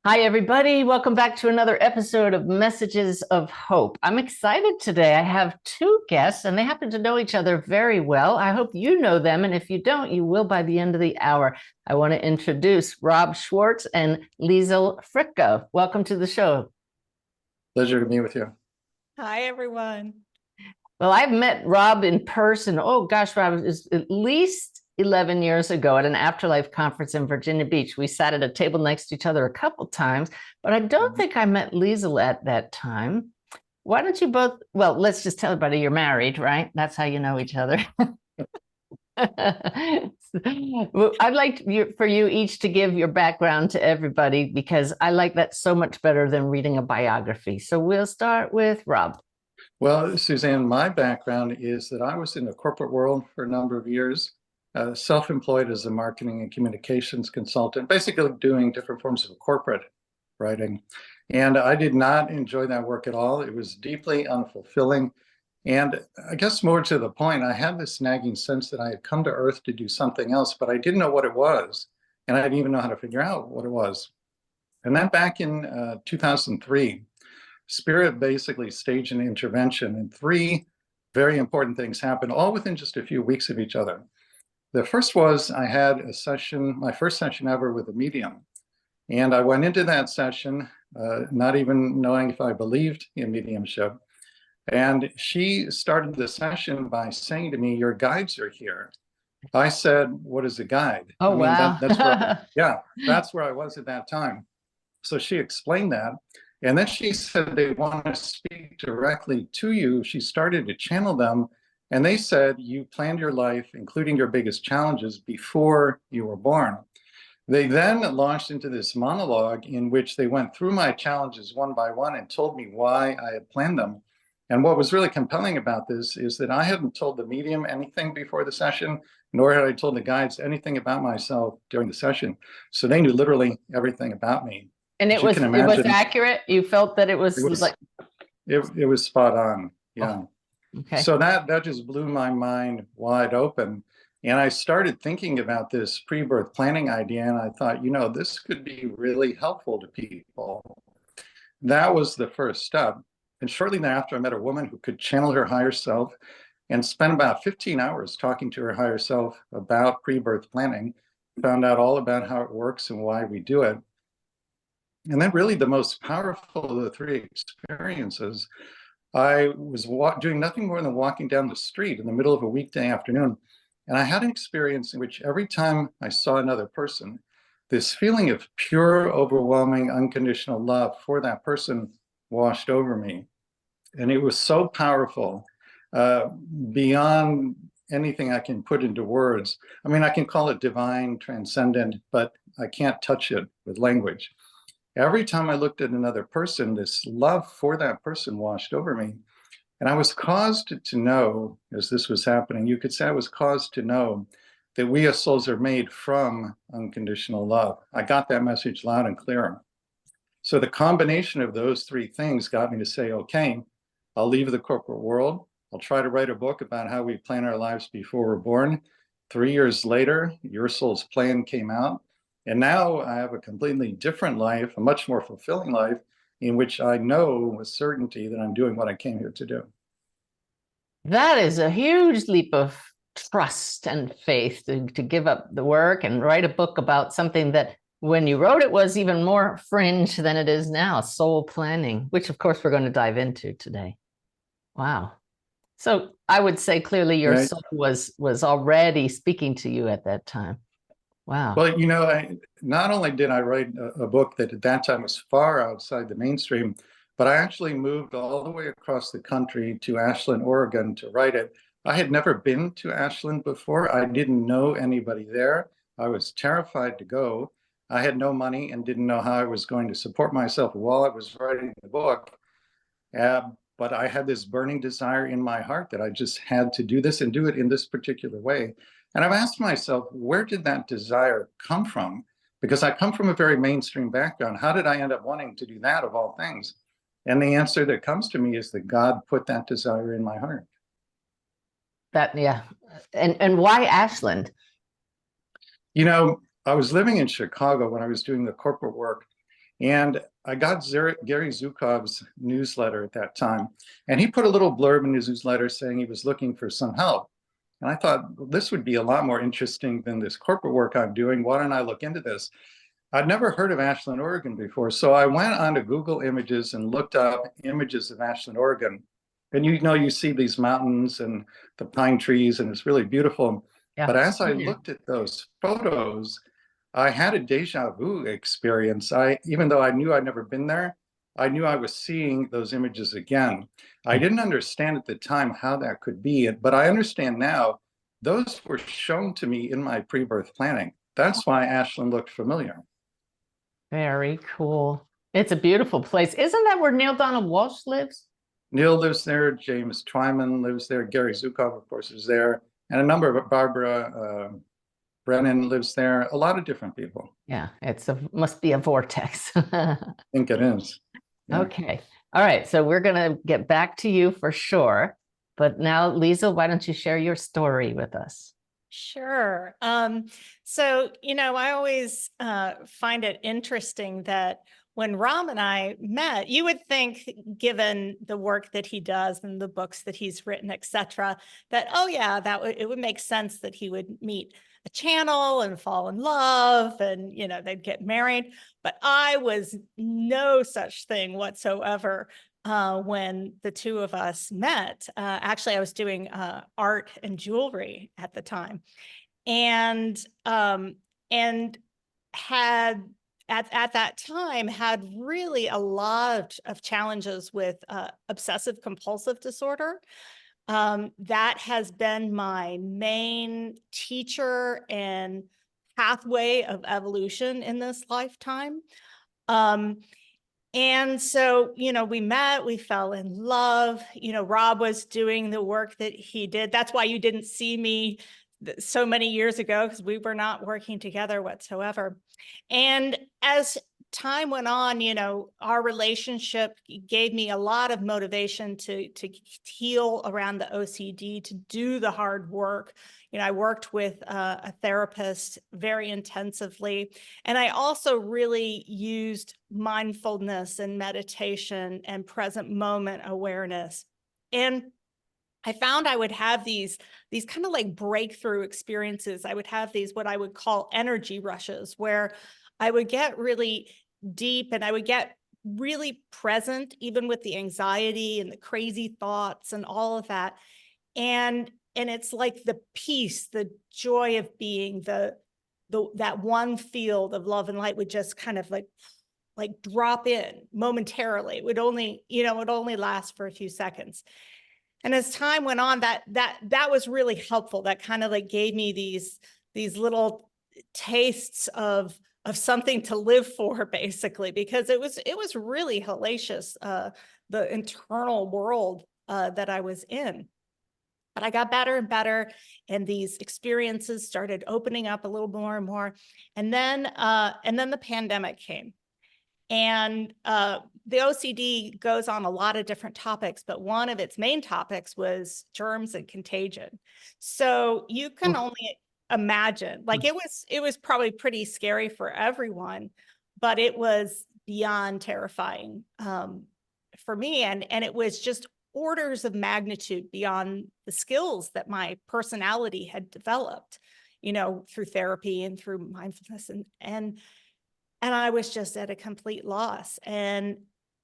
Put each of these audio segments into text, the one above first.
Hi, everybody. Welcome back to another episode of Messages of Hope. I'm excited today. I have two guests, and they happen to know each other very well. I hope you know them, and if you don't, you will by the end of the hour. I want to introduce Rob Schwartz and Liesel Fricke. Welcome to the show. Pleasure to be with you. Hi, everyone. Well, I've met Rob in person. Oh, gosh, Rob, it was at least 11 years ago at an afterlife conference in Virginia Beach. We sat at a table next to each other a couple times, but I don't think I met Liesel at that time. Why don't you both, well, let's just tell everybody you're married, right? That's how you know each other. I'd like for you each to give your background to everybody, because I like that so much better than reading a biography. So we'll start with Rob. Well, Suzanne, my background is that I was in the corporate world for a number of years. Self-employed as a marketing and communications consultant, basically doing different forms of corporate writing. And I did not enjoy that work at all. It was deeply unfulfilling. And I guess more to the point, I had this nagging sense that I had come to Earth to do something else, but I didn't know what it was. And I didn't even know how to figure out what it was. And then back in 2003, Spirit basically staged an intervention, and three very important things happened, all within just a few weeks of each other. The first was I had a session, my first session ever with a medium. And I went into that session not even knowing if I believed in mediumship. And she started the session by saying to me, "Your guides are here." I said, "What is a guide?" Oh, wow. That's where I was at that time. So she explained that. And then she said, "They want to speak directly to you." She started to channel them. And they said, "You planned your life, including your biggest challenges, before you were born." They then launched into this monologue in which they went through my challenges one by one and told me why I had planned them. And what was really compelling about this is that I hadn't told the medium anything before the session, nor had I told the guides anything about myself during the session. So they knew literally everything about me. And it was accurate? You felt that it was like... It was spot on, yeah. Oh. Okay. So that just blew my mind wide open. And I started thinking about this pre-birth planning idea, and I thought, this could be really helpful to people. That was the first step. And shortly thereafter, I met a woman who could channel her higher self and spent about 15 hours talking to her higher self about pre-birth planning, found out all about how it works and why we do it. And then really the most powerful of the three experiences, I was doing nothing more than walking down the street in the middle of a weekday afternoon. And I had an experience in which every time I saw another person, this feeling of pure, overwhelming, unconditional love for that person washed over me. And it was so powerful, beyond anything I can put into words. I mean, I can call it divine, transcendent, but I can't touch it with language. Every time I looked at another person, this love for that person washed over me. And I was caused to know, as this was happening, you could say I was caused to know that we as souls are made from unconditional love. I got that message loud and clear. So the combination of those three things got me to say, okay, I'll leave the corporate world. I'll try to write a book about how we plan our lives before we're born. 3 years later, Your Soul's Plan came out. And now I have a completely different life, a much more fulfilling life, in which I know with certainty that I'm doing what I came here to do. That is a huge leap of trust and faith to give up the work and write a book about something that when you wrote it was even more fringe than it is now, soul planning, which of course we're going to dive into today. Wow. So I would say clearly your soul was already speaking to you at that time. Wow. Well, not only did I write a book that at that time was far outside the mainstream, but I actually moved all the way across the country to Ashland, Oregon to write it. I had never been to Ashland before. I didn't know anybody there. I was terrified to go. I had no money and didn't know how I was going to support myself while I was writing the book. But I had this burning desire in my heart that I just had to do this and do it in this particular way. And I've asked myself, where did that desire come from? Because I come from a very mainstream background. How did I end up wanting to do that of all things? And the answer that comes to me is that God put that desire in my heart. Yeah. And why Ashland? I was living in Chicago when I was doing the corporate work. And I got Gary Zhukov's newsletter at that time. And he put a little blurb in his newsletter saying he was looking for some help. And I thought, well, this would be a lot more interesting than this corporate work I'm doing. Why don't I look into this? I'd never heard of Ashland, Oregon before. So I went onto Google Images and looked up images of Ashland, Oregon. And you see these mountains and the pine trees, and it's really beautiful. Yeah. But as I looked at those photos, I had a deja vu experience. Even though I knew I'd never been there, I knew I was seeing those images again. I didn't understand at the time how that could be, but I understand now. Those were shown to me in my pre-birth planning. That's why Ashland looked familiar. Very cool. It's a beautiful place. Isn't that where Neil Donald Walsh lives? Neil lives there. James Twyman lives there. Gary Zhukov, of course, is there. And a number of Barbara Brennan lives there. A lot of different people. Yeah, must be a vortex. I think it is. Yeah. Okay. All right. So we're going to get back to you for sure. But now, Leisel, why don't you share your story with us? Sure. So, I always find it interesting that when Rob and I met, you would think, given the work that he does and the books that he's written, etc., that, oh yeah, it would make sense that he would meet a channel and fall in love and, they'd get married. But I was no such thing whatsoever. When the two of us met. Actually, I was doing art and jewelry at the time, and had at that time had really a lot of challenges with obsessive compulsive disorder. That has been my main teacher and pathway of evolution in this lifetime. And so, we met, we fell in love. Rob was doing the work that he did. That's why you didn't see me so many years ago, because we were not working together whatsoever. And as time went on, our relationship gave me a lot of motivation to heal around the OCD, to do the hard work. I worked with a therapist very intensively. And I also really used mindfulness and meditation and present moment awareness. And I found I would have these kind of like breakthrough experiences. I would have these, what I would call energy rushes, where I would get really deep and I would get really present, even with the anxiety and the crazy thoughts and all of that. And it's like the peace, the joy of being, that one field of love and light would just kind of like drop in momentarily. It would only last for a few seconds. And as time went on, that was really helpful. That kind of like gave me these little tastes of something to live for, basically, because it was really hellacious, the internal world that I was in. But I got better and better, and these experiences started opening up a little more and more. And then the pandemic came. And the OCD goes on a lot of different topics, but one of its main topics was germs and contagion. So you can only imagine, like it was probably pretty scary for everyone, but it was beyond terrifying for me. And it was just orders of magnitude beyond the skills that my personality had developed, through therapy and through mindfulness. And I was just at a complete loss. And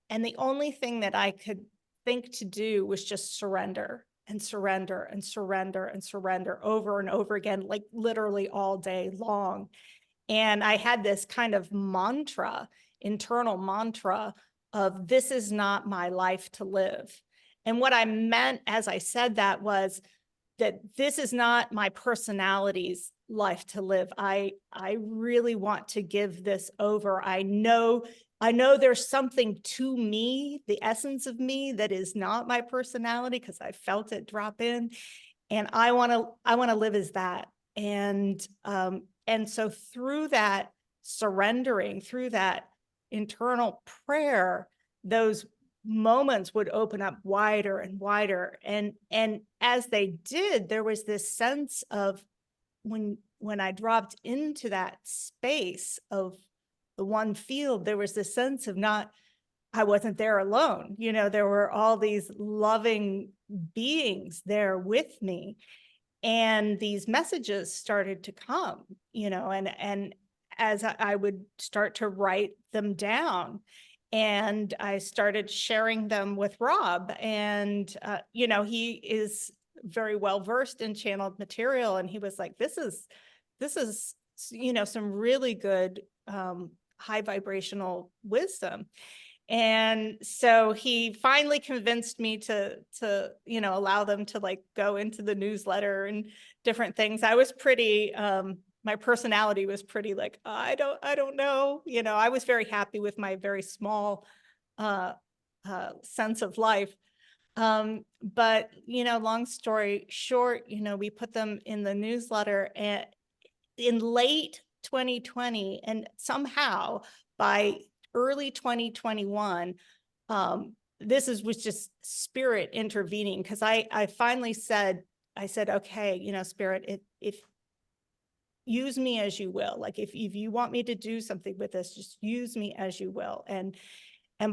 the only thing that I could think to do was just surrender and surrender and surrender and surrender over and over again, like literally all day long. And I had this kind of mantra, internal mantra of, this is not my life to live. And what I meant as I said that was that this is not my personality's life to live. I really want to give this over. I know there's something to me, the essence of me, that is not my personality, because I felt it drop in, and I want to live as that. And so through that surrendering, through that internal prayer, those moments would open up wider and wider. And as they did, there was this sense of when I dropped into that space of the one field, there was this sense of I wasn't there alone. You know, there were all these loving beings there with me. And these messages started to come, you know, and as I would start to write them down, and I started sharing them with Rob, and, you know, he is very well versed in channeled material. And he was like, this is, you know, some really good, high vibrational wisdom. And so he finally convinced me to, you know, allow them to like go into the newsletter and different things. I was pretty, my personality was pretty like, I don't know, you know, I was very happy with my very small, sense of life. But, you know, long story short, you know, we put them in the newsletter in late 2020, and somehow by early 2021, was just spirit intervening, because I finally said, okay, you know, spirit, if use me as you will, like if you want me to do something with this, just use me as you will. And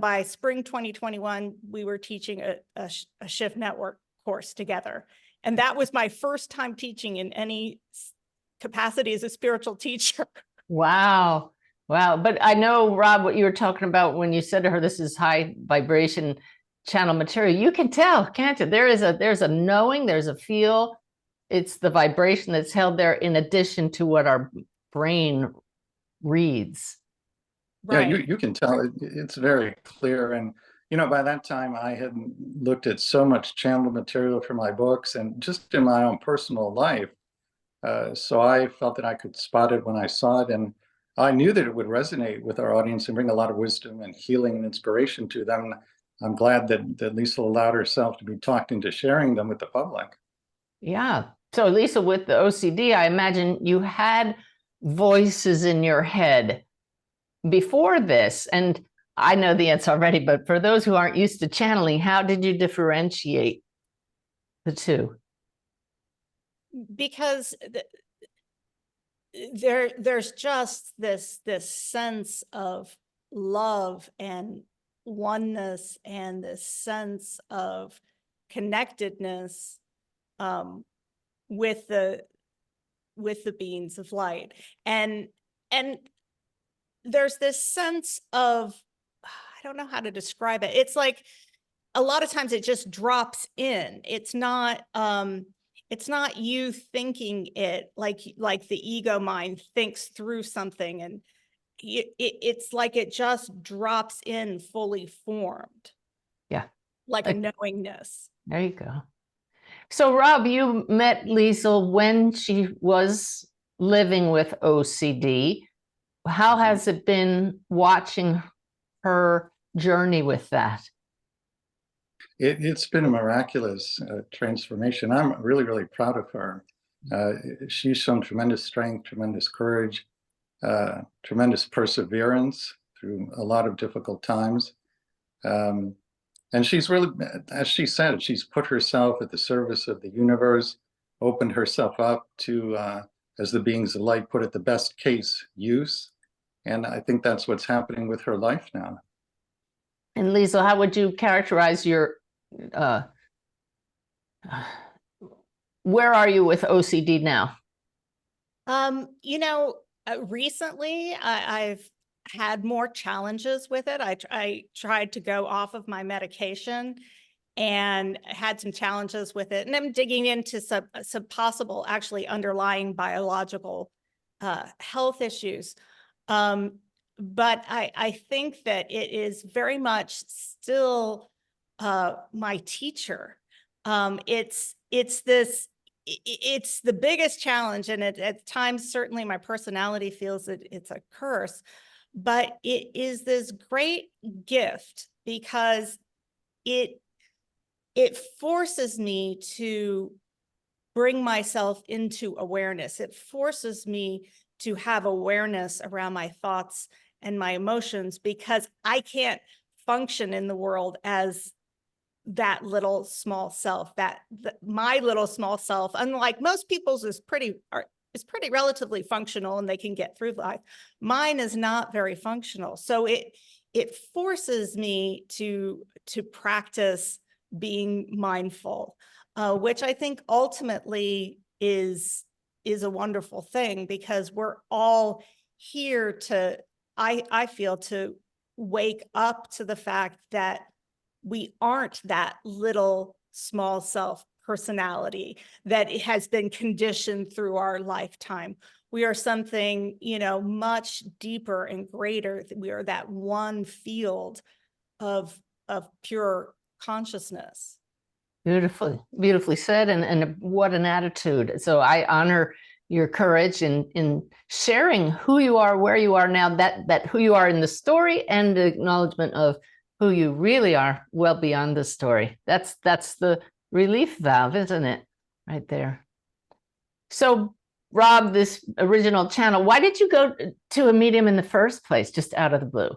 by spring 2021, we were teaching a shift network course together. And that was my first time teaching in any capacity as a spiritual teacher. Wow. Wow. But I know, Rob, what you were talking about when you said to her, this is high vibration channel material. You can tell, can't you? There's a knowing, there's a feel. It's the vibration that's held there in addition to what our brain reads. Right. Yeah, you can tell it's very clear. And, you know, by that time I had looked at so much channeled material for my books and just in my own personal life. So I felt that I could spot it when I saw it. And I knew that it would resonate with our audience and bring a lot of wisdom and healing and inspiration to them. I'm glad that Liesel allowed herself to be talked into sharing them with the public. Yeah. So Liesel, with the OCD, I imagine you had voices in your head before this. And I know the answer already, but for those who aren't used to channeling, how did you differentiate the two? Because there's just this sense of love and oneness and this sense of connectedness with the beings of light, and there's this sense of, I don't know how to describe it. It's like a lot of times it just drops in. It's not you thinking it like the ego mind thinks through something, and it's like it just drops in fully formed. Yeah. Like a knowingness. There you go. So Rob, you met Liesel when she was living with OCD. How has it been watching her journey with that? It's been a miraculous transformation. I'm really, really proud of her. She's shown tremendous strength, tremendous courage, tremendous perseverance through a lot of difficult times. And she's really, as she said, she's put herself at the service of the universe, opened herself up to, as the beings of light put it, the best case use. And I think that's what's happening with her life now. And Liesel, how would you characterize your, where are you with OCD now? You know, recently I've had more challenges with it. I tried to go off of my medication and had some challenges with it. And I'm digging into some possible actually underlying biological health issues. But I think that it is very much still my teacher. It's the biggest challenge, and at times certainly my personality feels that it's a curse, but it is this great gift because it forces me to bring myself into awareness. It forces me to have awareness around my thoughts and my emotions, because I can't function in the world as that little small self. My little small self, unlike most people's, is is pretty relatively functional and they can get through life. Mine is not very functional. So it forces me to practice being mindful, which I think ultimately is a wonderful thing, because we're all here to, I feel, to wake up to the fact that we aren't that little small self personality that has been conditioned through our lifetime. We are something, much deeper and greater. We are that one field of pure consciousness. Beautifully said, and what an attitude. So I honor your courage in sharing who you are, where you are now, that who you are in the story, and the acknowledgement of who you really are well beyond the story. That's the relief valve, isn't it? Right there. So Rob, this original channel, why did you go to a medium in the first place, just out of the blue?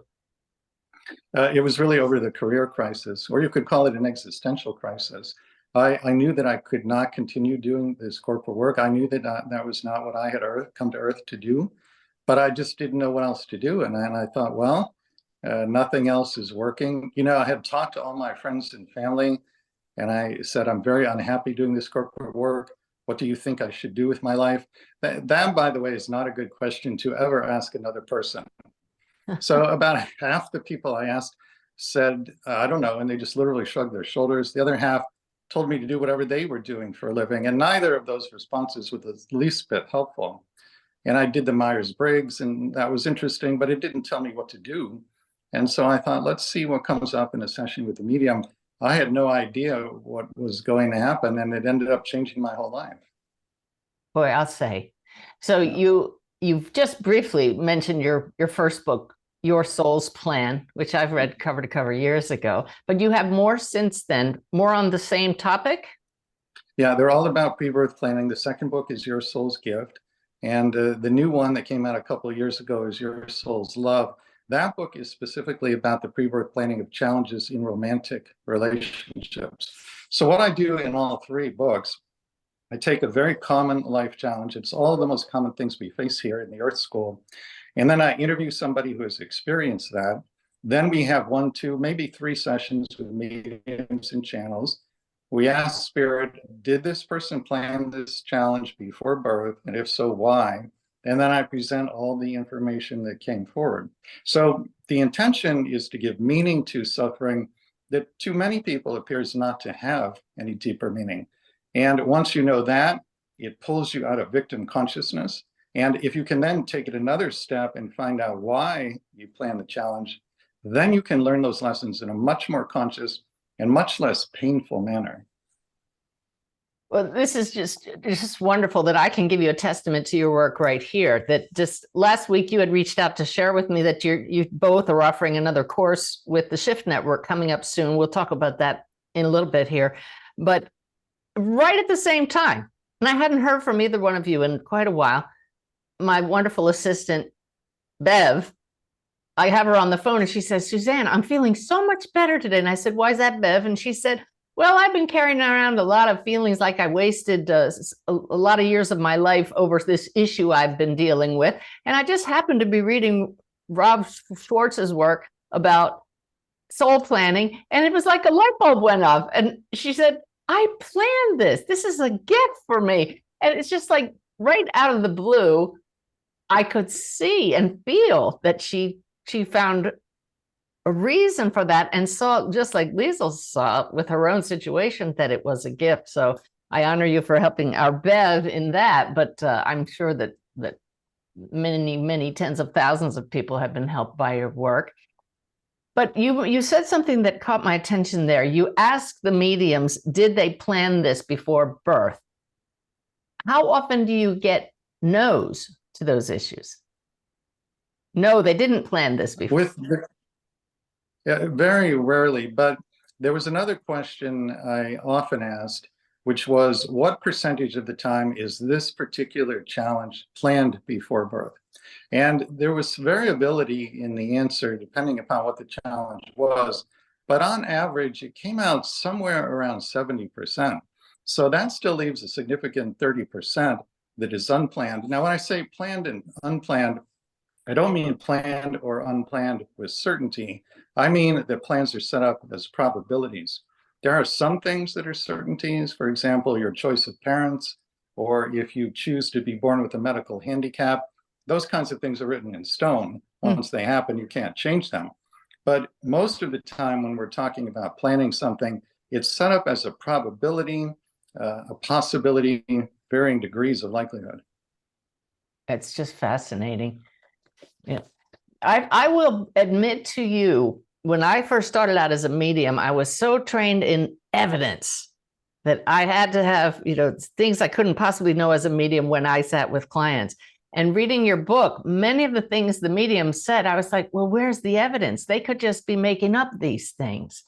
It was really over the career crisis, or you could call it an existential crisis. I knew that I could not continue doing this corporate work. I knew that that was not what I had come to Earth to do, but I just didn't know what else to do. And I thought, well, nothing else is working. I had talked to all my friends and family, and I said, I'm very unhappy doing this corporate work. What do you think I should do with my life? That, by the way, is not a good question to ever ask another person. So about half the people I asked said, I don't know, and they just literally shrugged their shoulders. The other half told me to do whatever they were doing for a living, and neither of those responses was the least bit helpful. And I did the Myers-Briggs, and that was interesting, but it didn't tell me what to do. And so I thought, let's see what comes up in a session with the medium. I had no idea what was going to happen, and it ended up changing my whole life. Boy, I'll say. So yeah. You've just briefly mentioned your first book, Your Soul's Plan, which I've read cover to cover years ago, but you have more since then, more on the same topic? Yeah, they're all about pre-birth planning. The second book is Your Soul's Gift. And the new one that came out a couple of years ago is Your Soul's Love. That book is specifically about the pre-birth planning of challenges in romantic relationships. So what I do in all three books, I take a very common life challenge. It's all the most common things we face here in the Earth School. And then I interview somebody who has experienced that. Then we have 1, 2, maybe 3 sessions with mediums and channels. We ask Spirit, did this person plan this challenge before birth? And if so, why? And then I present all the information that came forward. So the intention is to give meaning to suffering that to many people appears not to have any deeper meaning. And once you know that, it pulls you out of victim consciousness. And if you can then take it another step and find out why you plan the challenge, then you can learn those lessons in a much more conscious and much less painful manner. Well, this is just wonderful that I can give you a testament to your work right here. That just last week you had reached out to share with me that you both are offering another course with the Shift Network coming up soon. We'll talk about that in a little bit here. But right at the same time, and I hadn't heard from either one of you in quite a while, my wonderful assistant, Bev, I have her on the phone and she says, Suzanne, I'm feeling so much better today. And I said, why is that, Bev? And she said, well, I've been carrying around a lot of feelings like I wasted a lot of years of my life over this issue I've been dealing with. And I just happened to be reading Rob Schwartz's work about soul planning. And it was like a light bulb went off. And she said, I planned this. This is a gift for me. And it's just like right out of the blue, I could see and feel that she found a reason for that and saw, just like Leisel saw with her own situation, that it was a gift. So I honor you for helping our Bev in that, but I'm sure that many tens of thousands of people have been helped by your work. But you said something that caught my attention there. You asked the mediums, did they plan this before birth? How often do you get no's to those issues? No, they didn't plan this before. Yeah, very rarely, but there was another question I often asked, which was, what percentage of the time is this particular challenge planned before birth? And there was variability in the answer depending upon what the challenge was, but on average, it came out somewhere around 70%. So that still leaves a significant 30% that is unplanned. Now, when I say planned and unplanned, I don't mean planned or unplanned with certainty. I mean that plans are set up as probabilities. There are some things that are certainties, for example, your choice of parents, or if you choose to be born with a medical handicap. Those kinds of things are written in stone. Once they happen, you can't change them. But most of the time when we're talking about planning something, it's set up as a probability, a possibility, varying degrees of likelihood. It's just fascinating. Yeah. I will admit to you, when I first started out as a medium, I was so trained in evidence that I had to have, things I couldn't possibly know as a medium when I sat with clients. And reading your book, many of the things the medium said, I was like, well, where's the evidence? They could just be making up these things.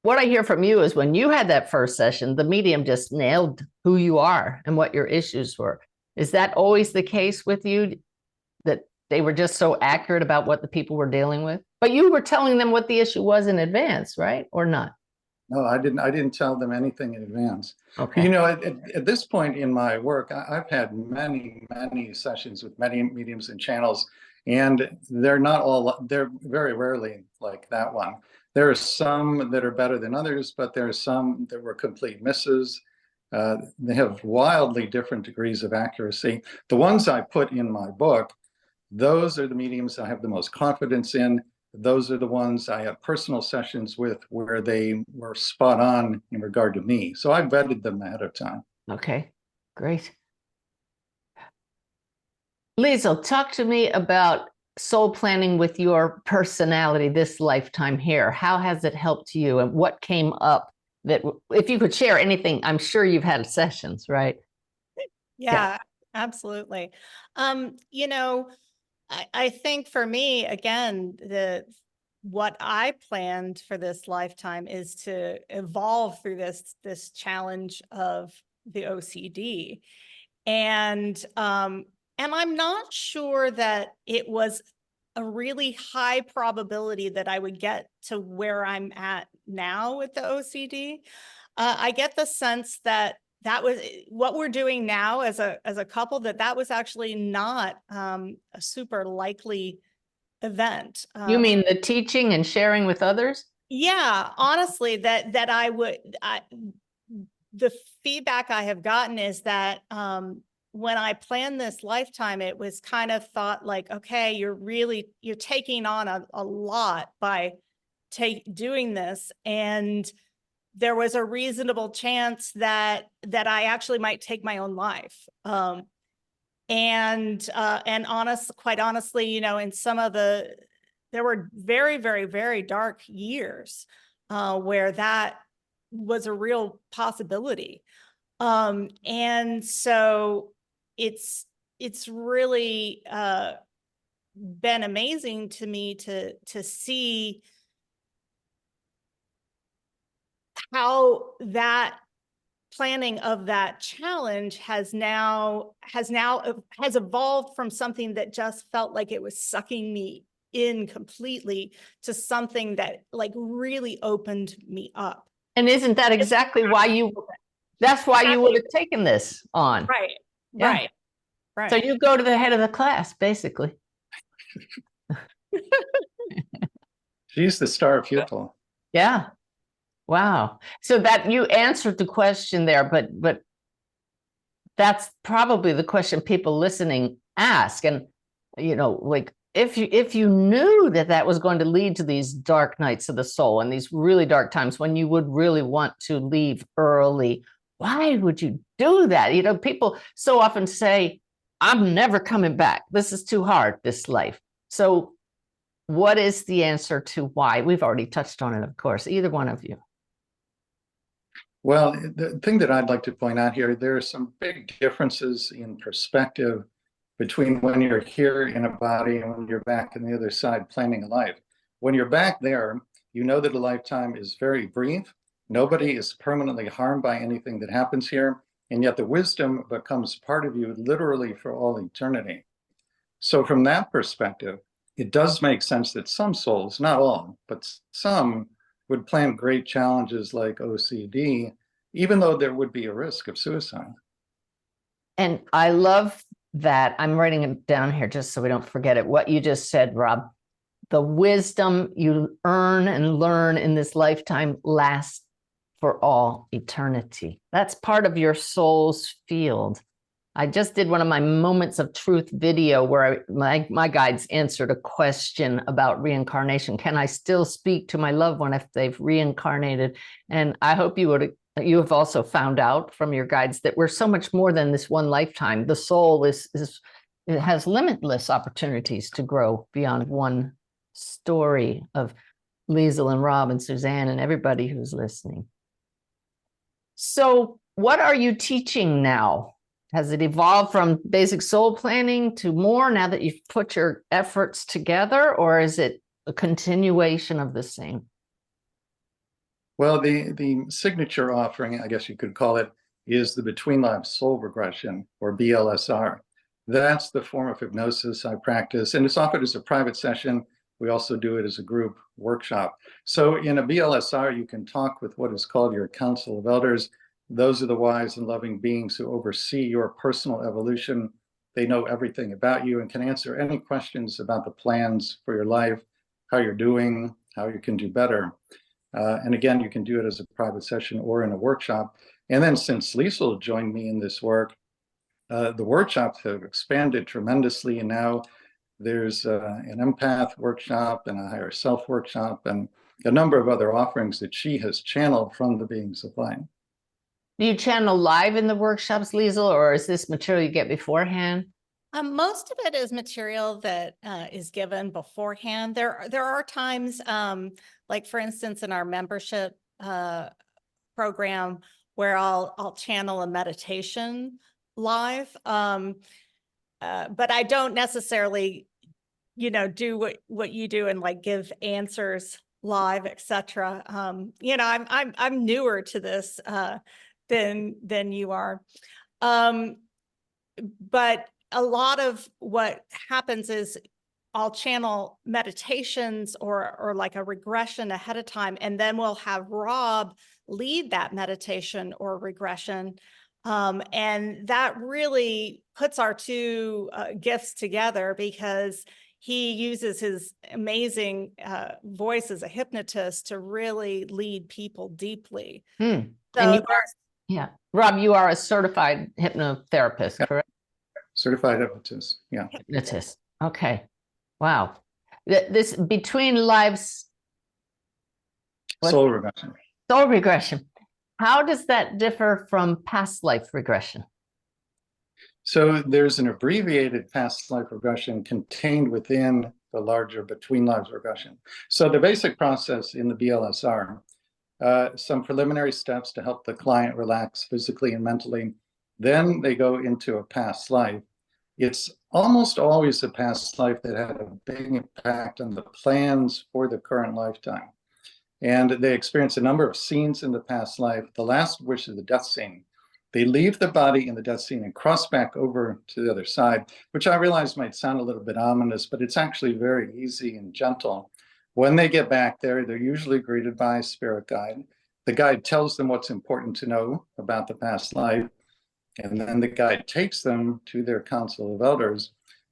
What I hear from you is when you had that first session, the medium just nailed who you are and what your issues were. Is that always the case with you, that they were just so accurate about what the people were dealing with? But you were telling them what the issue was in advance, right? Or not? No, I didn't tell them anything in advance. Okay. At this point in my work, I've had many sessions with many mediums and channels, and they're very rarely like that one. There are some that are better than others, but there are some that were complete misses. They have wildly different degrees of accuracy. The ones I put in my book, those are the mediums I have the most confidence in. Those are the ones I have personal sessions with where they were spot on in regard to me. So I vetted them ahead of time. Okay, great. Liesel, talk to me about soul planning with your personality this lifetime here. How has it helped you, and what came up that, if you could share anything? I'm sure you've had sessions, right? Yeah, absolutely. I think for me, again, what I planned for this lifetime is to evolve through this challenge of the OCD. And I'm not sure that it was a really high probability that I would get to where I'm at now with the OCD. I get the sense that was what we're doing now as a couple, that was actually not a super likely event. You mean the teaching and sharing with others? Yeah, honestly, that the feedback I have gotten is that when I planned this lifetime, it was kind of thought like, okay, you're taking on a lot by doing this, and there was a reasonable chance that I actually might take my own life. Quite honestly, in some of there were very, very, very dark years where that was a real possibility. And so it's really been amazing to me to see how that planning of that challenge has evolved from something that just felt like it was sucking me in completely to something that like really opened me up. And isn't that exactly why that's why you would have taken this on? Right. Yeah. Right. So you go to the head of the class, basically. She's the star pupil. Yeah. Wow. So that you answered the question there, but that's probably the question people listening ask. And, like if you knew that was going to lead to these dark nights of the soul and these really dark times when you would really want to leave early, why would you do that? People so often say, I'm never coming back. This is too hard, this life. So what is the answer to why? We've already touched on it, of course, either one of you. Well, the thing that I'd like to point out here, there are some big differences in perspective between when you're here in a body and when you're back on the other side planning a life. When you're back there, you know that a lifetime is very brief. Nobody is permanently harmed by anything that happens here. And yet the wisdom becomes part of you literally for all eternity. So from that perspective, it does make sense that some souls, not all, but some, would plan great challenges like OCD even though there would be a risk of suicide. And I love that. I'm writing it down here just so we don't forget it. What you just said, Rob, the wisdom you earn and learn in this lifetime lasts for all eternity. That's part of your soul's field. I just did one of my Moments of Truth video where my guides answered a question about reincarnation. Can I still speak to my loved one if they've reincarnated? And I hope you have also found out from your guides that we're so much more than this one lifetime. The soul it has limitless opportunities to grow beyond one story of Liesel and Rob and Suzanne and everybody who's listening. So what are you teaching now? Has it evolved from basic soul planning to more now that you've put your efforts together, or is it a continuation of the same? Well, the signature offering, I guess you could call it, is the Between Lives Soul Regression, or BLSR. That's the form of hypnosis I practice, and it's offered as a private session. We also do it as a group workshop. So in a BLSR, you can talk with what is called your Council of Elders. Those are the wise and loving beings who oversee your personal evolution. They know everything about you and can answer any questions about the plans for your life, how you're doing, how you can do better. And again, you can do it as a private session or in a workshop. And then since Leisel joined me in this work, the workshops have expanded tremendously. And now there's an empath workshop and a higher self workshop and a number of other offerings that she has channeled from the beings of light. Do you channel live in the workshops, Liesel, or is this material you get beforehand? Most of it is material that is given beforehand. There are times, like for instance, in our membership program, where I'll channel a meditation live, but I don't necessarily, do what you do and like give answers live, etc. I'm newer to this than you are, but a lot of what happens is I'll channel meditations or like a regression ahead of time, and then we'll have Rob lead that meditation or regression. And that really puts our two gifts together, because he uses his amazing voice as a hypnotist to really lead people deeply. And So you are, yeah, Rob, you are a certified hypnotherapist, correct? Certified hypnotist, yeah. Hypnotist. Okay. Wow. This Between Lives Soul regression. soul regression. How does that differ from past life regression? So there's an abbreviated past life regression contained within the larger Between Lives regression. So the basic process in the BLSR, some preliminary steps to help the client relax physically and mentally. Then they go into a past life. It's almost always a past life that had a big impact on the plans for the current lifetime. And they experience a number of scenes in the past life, the last of which is the death scene. They leave the body in the death scene and cross back over to the other side, which I realize might sound a little bit ominous, but it's actually very easy and gentle. When they get back there, they're usually greeted by a spirit guide. The guide tells them what's important to know about the past life. And then the guide takes them to their Council of Elders.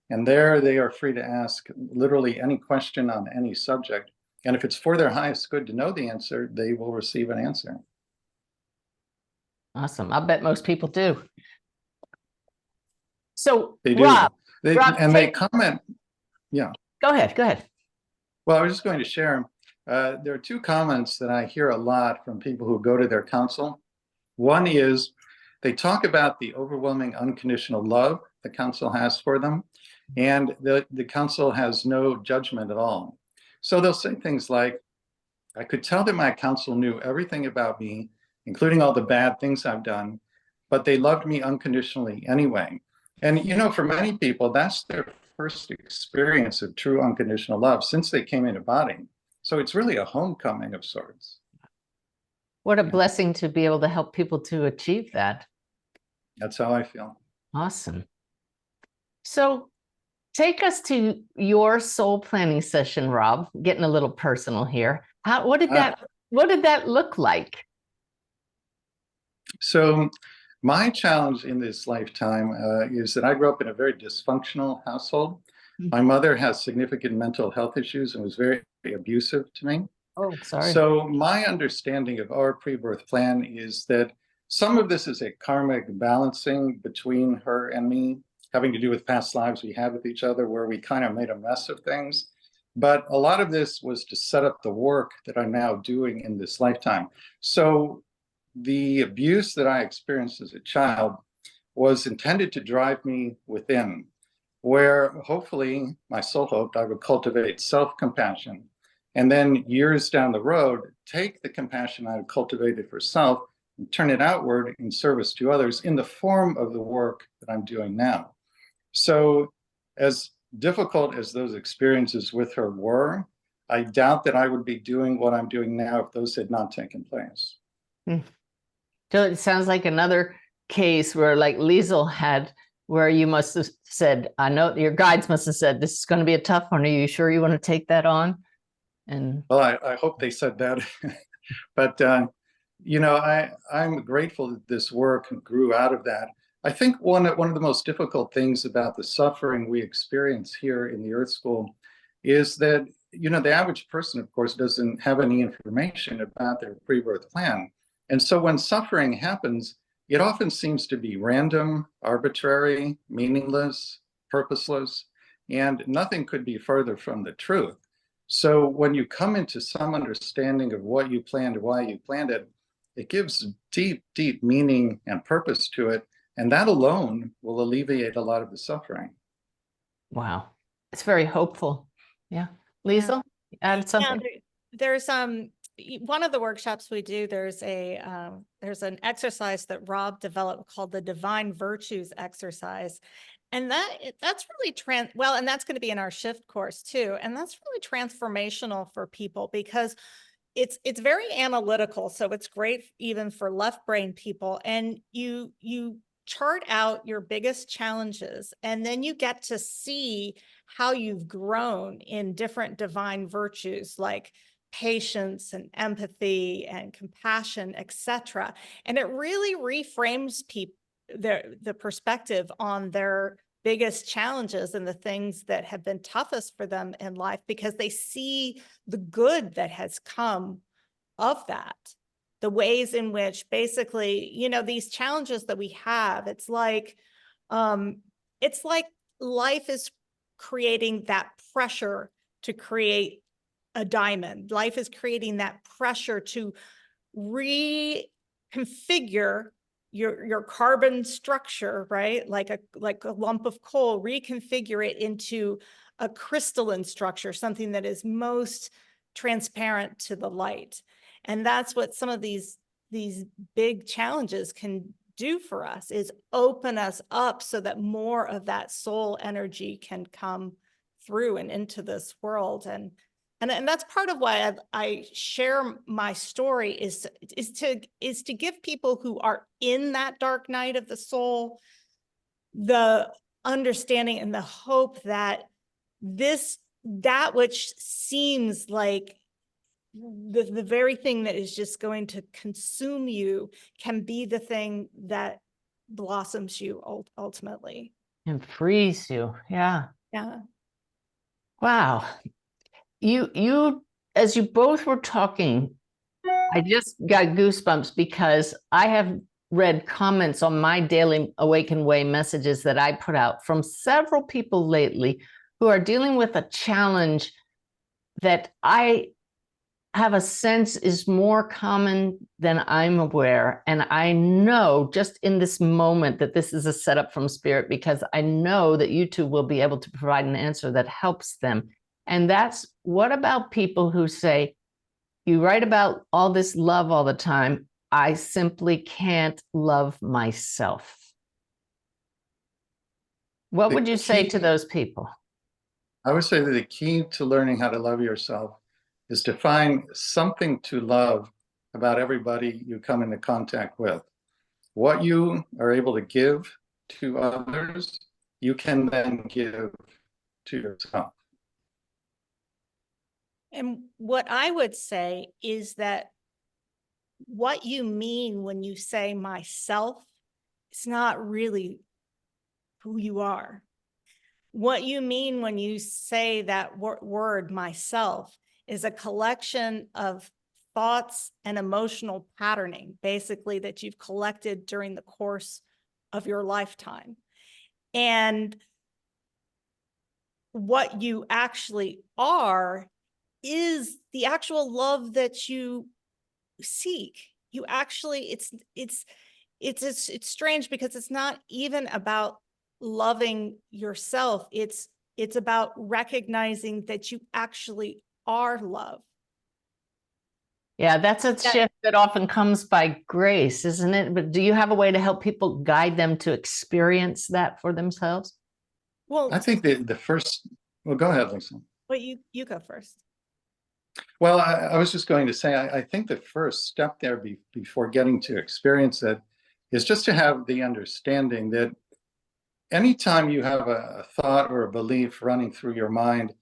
And there they are free to ask literally any question on any subject. And if it's for their highest good to know the answer, they will receive an answer. Awesome. I bet most people do. So, They do. Rob, They comment. Yeah. Go ahead. Well, I was just going to share. There are two comments that I hear a lot from people who go to their council. One is they talk about the overwhelming unconditional love the council has for them, and the council has no judgment at all. So they'll say things like, I could tell that my council knew everything about me, including all the bad things I've done, but they loved me unconditionally anyway. And for many people, that's their first experience of true unconditional love since they came into body. So it's really a homecoming of sorts. What a blessing to be able to help people to achieve that. That's how I feel. Awesome. So take us to your soul planning session, Rob, getting a little personal here. What did that look like? So my challenge in this lifetime is that I grew up in a very dysfunctional household. My mother has significant mental health issues and was very abusive to me. Oh, sorry. So my understanding of our pre-birth plan is that some of this is a karmic balancing between her and me, having to do with past lives we had with each other, where we kind of made a mess of things. But a lot of this was to set up the work that I'm now doing in this lifetime. So the abuse that I experienced as a child was intended to drive me within, where hopefully my soul hoped I would cultivate self-compassion. And then years down the road, take the compassion I had cultivated for self and turn it outward in service to others in the form of the work that I'm doing now. So as difficult as those experiences with her were, I doubt that I would be doing what I'm doing now if those had not taken place. So it sounds like another case where, like Leisel had, where you must have said, I know your guides must have said, this is going to be a tough one. Are you sure you want to take that on? And well, I hope they said that. But, you know, I'm grateful that this work grew out of that. I think one of the most difficult things about the suffering we experience here in the Earth School is that, you know, the average person, of course, doesn't have any information about their pre-birth plan. And so when suffering happens, it often seems to be random, arbitrary, meaningless, purposeless, and nothing could be further from the truth. So when you come into some understanding of what you planned, why you planned it, it gives deep, deep meaning and purpose to it. And that alone will alleviate a lot of the suffering. Wow. It's very hopeful. Yeah. Liesel, add something? There's one of the workshops we do, there's an exercise that Rob developed called the Divine Virtues exercise. And that's really and that's going to be in our shift course too. And that's really transformational for people because it's very analytical. So it's great even for left brain people. And you chart out your biggest challenges, and then you get to see how you've grown in different divine virtues like patience and empathy and compassion, etc. And it really reframes people the perspective on their biggest challenges and the things that have been toughest for them in life, because they see the good that has come of that, the ways in which basically, you know, these challenges that we have, it's like life is creating that pressure to create a diamond. Life is creating that pressure to reconfigure your carbon structure, right? Like a lump of coal, reconfigure it into a crystalline structure, something that is most transparent to the light. And that's what some of these big challenges can do for us, is open us up so that more of that soul energy can come through and into this world. And that's part of why I share my story is to give people who are in that dark night of the soul the understanding and the hope that that which seems like the very thing that is just going to consume you can be the thing that blossoms you ultimately. And frees you. Yeah. Yeah. Wow. You, as you both were talking, I just got goosebumps because I have read comments on my daily Awaken Way messages that I put out from several people lately who are dealing with a challenge that I have a sense is more common than I'm aware. And I know just in this moment that this is a setup from Spirit, because I know that you two will be able to provide an answer that helps them. And that's, what about people who say, you write about all this love all the time, I simply can't love myself. What would you say to those people? I would say that the key to learning how to love yourself is to find something to love about everybody you come into contact with. What you are able to give to others, you can then give to yourself. And what I would say is that what you mean when you say myself, it's not really who you are. What you mean when you say that word myself is a collection of thoughts and emotional patterning, basically, that you've collected during the course of your lifetime. And what you actually are is the actual love that you seek. You actually, it's strange because it's not even about loving yourself. It's about recognizing that you actually are love. Yeah, that's a shift that often comes by grace, isn't it? But do you have a way to help people, guide them to experience that for themselves? Well, I think the first, well, go ahead, Lisa. but you go first. Well, I was just going to say, I think the first step there before getting to experience it is just to have the understanding that anytime you have a thought or a belief running through your mind,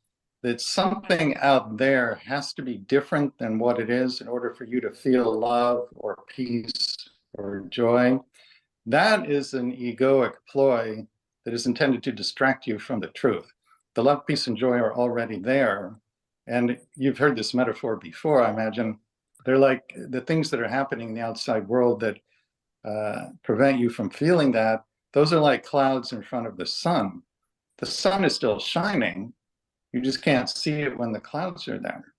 that something out there has to be different than what it is in order for you to feel love or peace or joy. That is an egoic ploy that is intended to distract you from the truth. The love, peace, and joy are already there. And you've heard this metaphor before, I imagine. They're like the things that are happening in the outside world that prevent you from feeling that. Those are like clouds in front of the sun. The sun is still shining. You just can't see it when the clouds are there.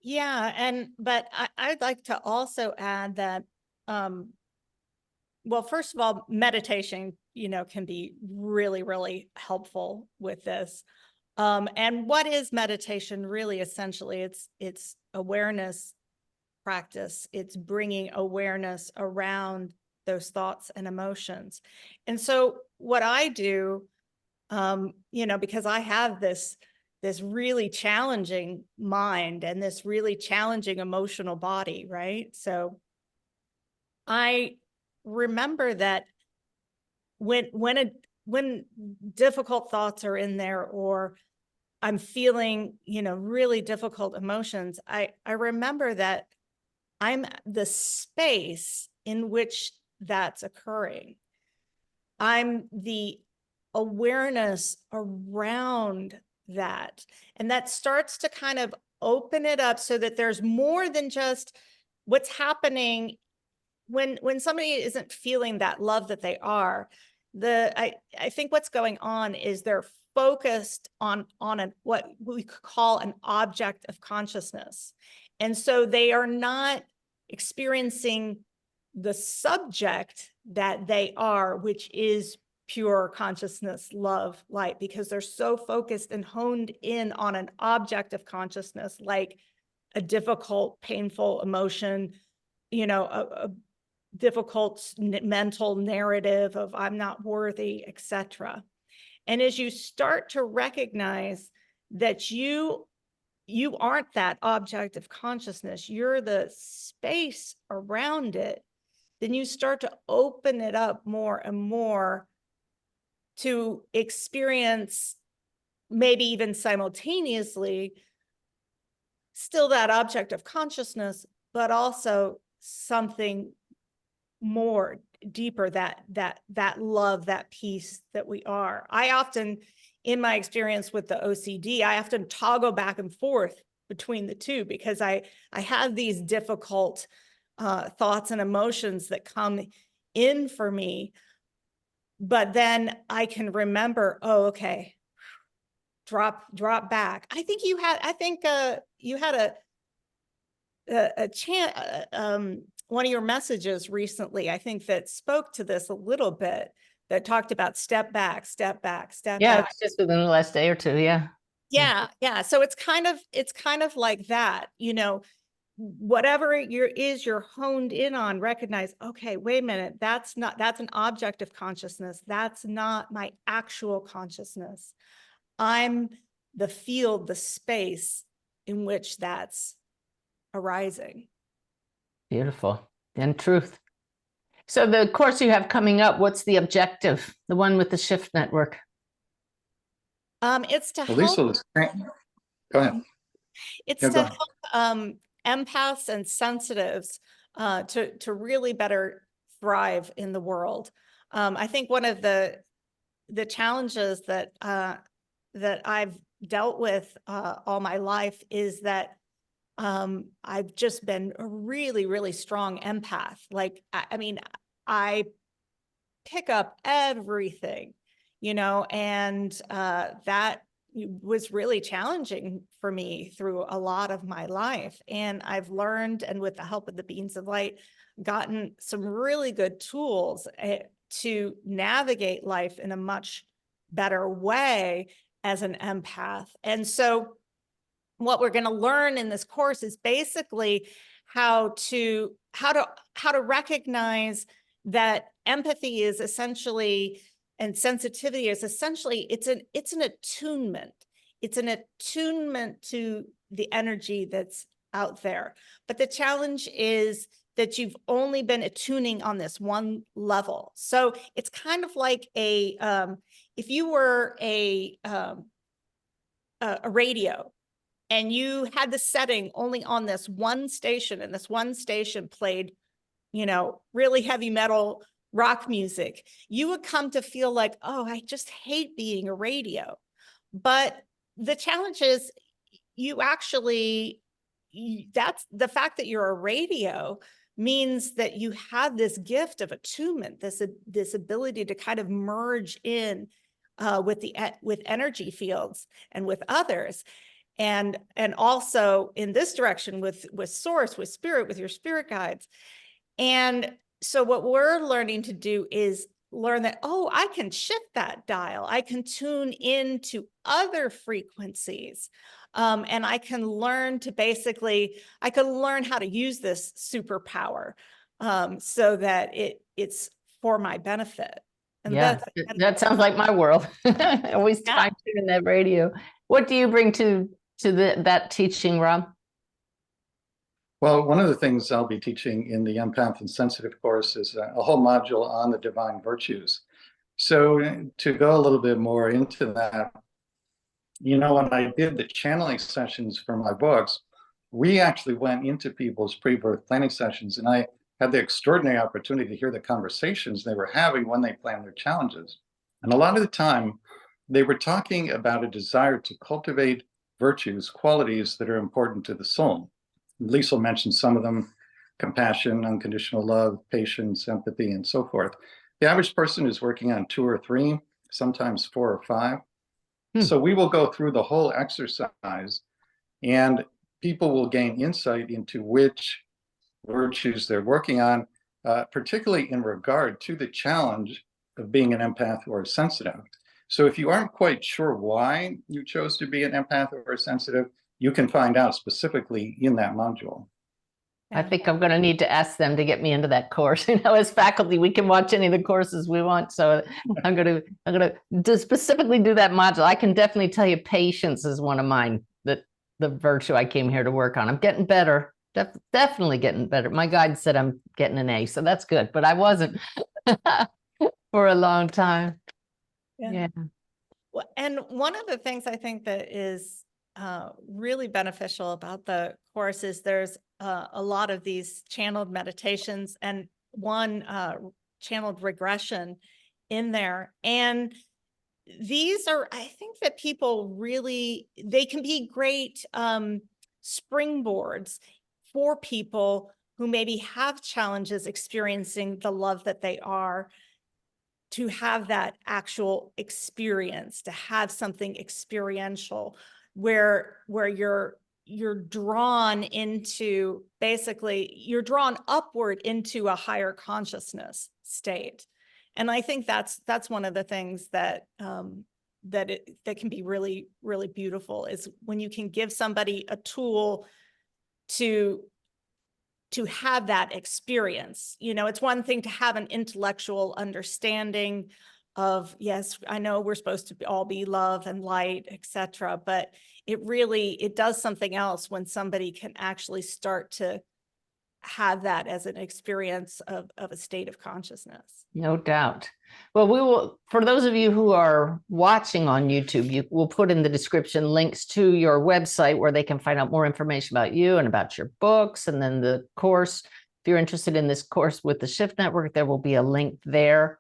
Yeah, but I'd like to also add that, well, first of all, meditation, can be really, really helpful with this. And what is meditation really? Essentially, it's awareness practice. It's bringing awareness around those thoughts and emotions. And so what I do, because I have this really challenging mind and this really challenging emotional body, right? So I remember that when difficult thoughts are in there, or I'm feeling, really difficult emotions, I remember that I'm the space in which that's occurring. I'm the awareness around that. And that starts to kind of open it up so that there's more than just what's happening when somebody isn't feeling that love that they are. I think what's going on is they're focused on what we could call an object of consciousness. And so they are not experiencing the subject that they are, which is pure consciousness, love, light, because they're so focused and honed in on an object of consciousness, like a difficult, painful emotion, a difficult mental narrative of I'm not worthy, etc. And as you start to recognize that you aren't that object of consciousness, you're the space around it, then you start to open it up more and more to experience, maybe even simultaneously, still that object of consciousness, but also something more deeper, that love, that peace that we are. I often, in my experience with the OCD, I often toggle back and forth between the two, because I have these difficult thoughts and emotions that come in for me, but then I can remember, oh, okay, drop back. I think you had a chant, one of your messages recently, I think, that spoke to this a little bit, that talked about step back, step back, step Yeah, back. it's just within the last day or two. Yeah. Yeah. So it's kind of like that, whatever you're honed in on, recognize, okay, wait a minute, that's an object of consciousness. That's not my actual consciousness. I'm the field, the space in which that's arising. Beautiful. And truth. So the course you have coming up, what's the objective? The one with the shift network? It's to Well, help. Leisel is, go ahead. It's Yeah, to go ahead. help empaths and sensitives to really better thrive in the world. I think one of the challenges that that I've dealt with all my life is that I've just been a really, really strong empath. Like, I mean, I pick up everything, you know, and that was really challenging for me through a lot of my life. And I've learned, and with the help of the beings of light, gotten some really good tools to navigate life in a much better way as an empath. And so what we're going to learn in this course is basically how to recognize that empathy is essentially, and sensitivity is essentially, it's an attunement. It's an attunement to the energy that's out there. But the challenge is that you've only been attuning on this one level. So it's kind of like if you were a radio, and you had the setting only on this one station, and this one station played, you know, really heavy metal rock music, you would come to feel like, oh, I just hate being a radio. But the challenge is that's the fact that you're a radio means that you have this gift of attunement, this ability to kind of merge in with energy fields and with others. And also in this direction with source, with spirit, with your spirit guides. And so what we're learning to do is learn that, oh, I can shift that dial. I can tune into other frequencies. And I can learn how to use this superpower so that it's for my benefit. And Yeah, that sounds like my world. Always trying to tune that radio. What do you bring to that teaching, Rob? Well, one of the things I'll be teaching in the Empath and Sensitive course is a whole module on the divine virtues. So to go a little bit more into that, you know, when I did the channeling sessions for my books, we actually went into people's pre-birth planning sessions, and I had the extraordinary opportunity to hear the conversations they were having when they planned their challenges. And a lot of the time, they were talking about a desire to cultivate virtues, qualities that are important to the soul. Leisel mentioned some of them: compassion, unconditional love, patience, empathy, and so forth. The average person is working on 2 or 3, sometimes 4 or 5. So we will go through the whole exercise, and people will gain insight into which virtues they're working on, particularly in regard to the challenge of being an empath or a sensitive. So if you aren't quite sure why you chose to be an empath or a sensitive, you can find out specifically in that module. I think I'm going to need to ask them to get me into that course. You know, as faculty, we can watch any of the courses we want. So I'm going to specifically do that module. I can definitely tell you patience is one of mine, that the virtue I came here to work on. I'm getting better, definitely getting better. My guide said I'm getting an A, so that's good, but I wasn't for a long time. Yeah. Well, and one of the things I think that is really beneficial about the course is there's a lot of these channeled meditations, and one channeled regression in there. And these are, I think that people really, they can be great springboards for people who maybe have challenges experiencing the love that they are, to have that actual experience, to have something experiential where you're drawn into, basically you're drawn upward into a higher consciousness state. And I think that's one of the things that that can be really, really beautiful, is when you can give somebody a tool to have that experience. You know, it's one thing to have an intellectual understanding of, yes, I know we're supposed to all be love and light, etc. But it does something else when somebody can actually start to have that as an experience of a state of consciousness. No doubt. Well, we will, for those of you who are watching on YouTube, we'll put in the description links to your website where they can find out more information about you and about your books, and then the course. If you're interested in this course with the Shift Network, there will be a link there.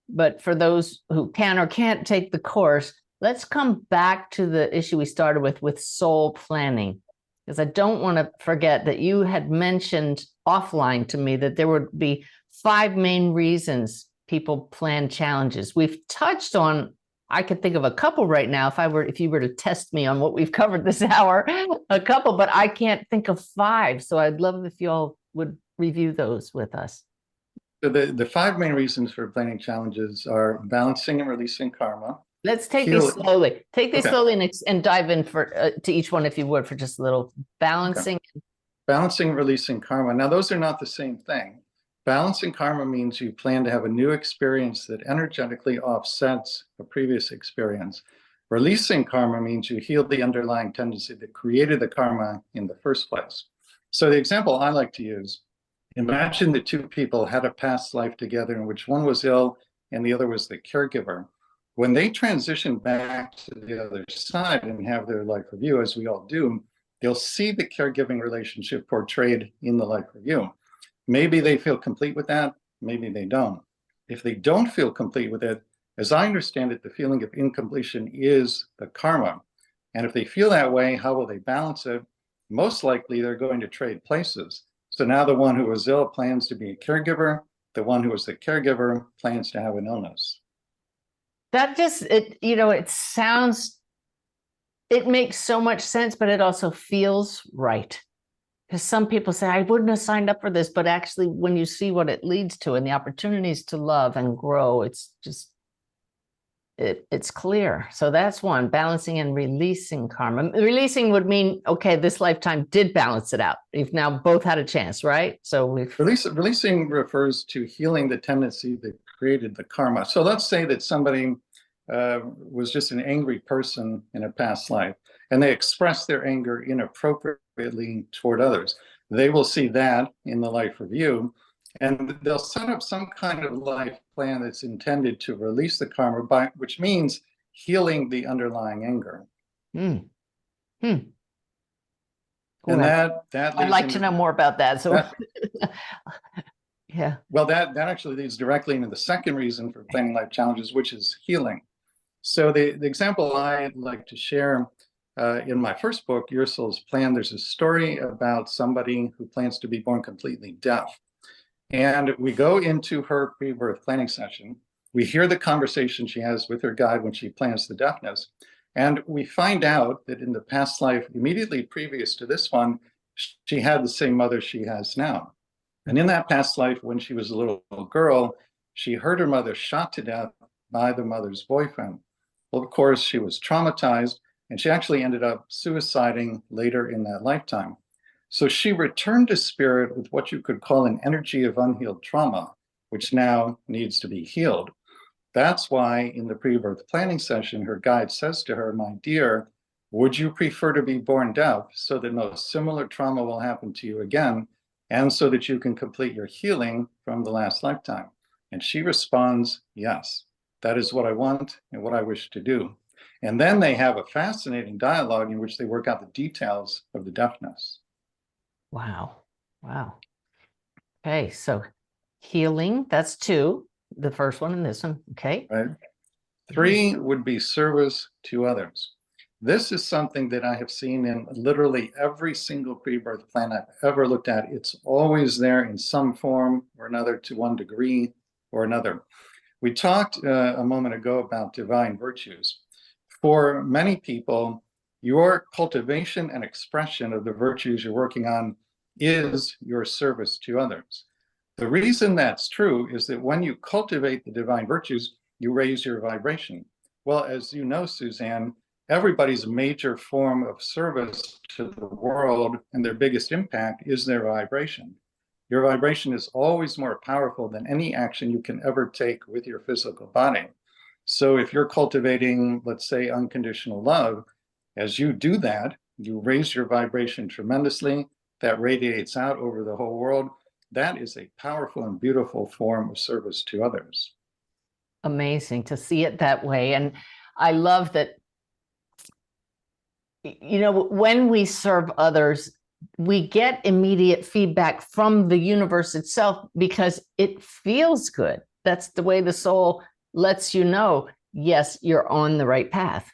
But for those who can or can't take the course, let's come back to the issue we started with soul planning, because I don't want to forget that you had mentioned offline to me that there would be 5 main reasons people plan challenges. We've touched on, I could think of a couple right now if you were to test me on what we've covered this hour, a couple, but I can't think of 5. So I'd love if you all would review those with us. So the 5 main reasons for planning challenges are balancing and releasing karma. Let's take these slowly. Take these slowly and dive in to each one, if you would, for just a little. Balancing. Okay. Balancing, releasing karma. Now, those are not the same thing. Balancing karma means you plan to have a new experience that energetically offsets a previous experience. Releasing karma means you heal the underlying tendency that created the karma in the first place. So the example I like to use, imagine that 2 people had a past life together in which one was ill and the other was the caregiver. When they transition back to the other side and have their life review, as we all do, they'll see the caregiving relationship portrayed in the life review. Maybe they feel complete with that, maybe they don't. If they don't feel complete with it, as I understand it, the feeling of incompletion is the karma. And if they feel that way, how will they balance it? Most likely they're going to trade places. So now the one who was ill plans to be a caregiver, the one who was the caregiver plans to have an illness. That just, it makes so much sense, but it also feels right. Because some people say, I wouldn't have signed up for this, but actually when you see what it leads to and the opportunities to love and grow, it's just, it's clear. So that's one, balancing and releasing karma. Releasing would mean, okay, this lifetime did balance it out. You've now both had a chance, right? So Releasing refers to healing the tendency that created the karma. So let's say that somebody was just an angry person in a past life, and they express their anger inappropriately toward others. They will see that in the life review, and they'll set up some kind of life plan that's intended to release the karma, which means healing the underlying anger. And that I'd like to know more about that. So yeah. Well, that actually leads directly into the second reason for planning life challenges, which is healing. So the example I'd like to share in my first book, Your Soul's Plan, there's a story about somebody who plans to be born completely deaf. And we go into her pre-birth planning session. We hear the conversation she has with her guide when she plans the deafness. And we find out that in the past life, immediately previous to this one, she had the same mother she has now. And in that past life, when she was a little girl, she heard her mother shot to death by the mother's boyfriend. Well, of course, she was traumatized, and she actually ended up suiciding later in that lifetime. So she returned to spirit with what you could call an energy of unhealed trauma, which now needs to be healed. That's why in the pre-birth planning session, her guide says to her, my dear, would you prefer to be born deaf so that no similar trauma will happen to you again, and so that you can complete your healing from the last lifetime? And she responds, yes, that is what I want and what I wish to do. And then they have a fascinating dialogue in which they work out the details of the deafness. Wow. Wow. Okay, so healing, that's 2, the first one and this one. Okay. Right. 3 would be service to others. This is something that I have seen in literally every single pre-birth plan I've ever looked at. It's always there in some form or another, to one degree or another. We talked a moment ago about divine virtues. For many people, your cultivation and expression of the virtues you're working on is your service to others. The reason that's true is that when you cultivate the divine virtues, you raise your vibration. Well, as you know, Suzanne, everybody's major form of service to the world and their biggest impact is their vibration. Your vibration is always more powerful than any action you can ever take with your physical body. So if you're cultivating, let's say, unconditional love, as you do that, you raise your vibration tremendously. that radiates out over the whole world, that is a powerful and beautiful form of service to others. Amazing to see it that way. And I love that, you know, when we serve others, we get immediate feedback from the universe itself because it feels good. That's the way the soul lets you know, yes, you're on the right path.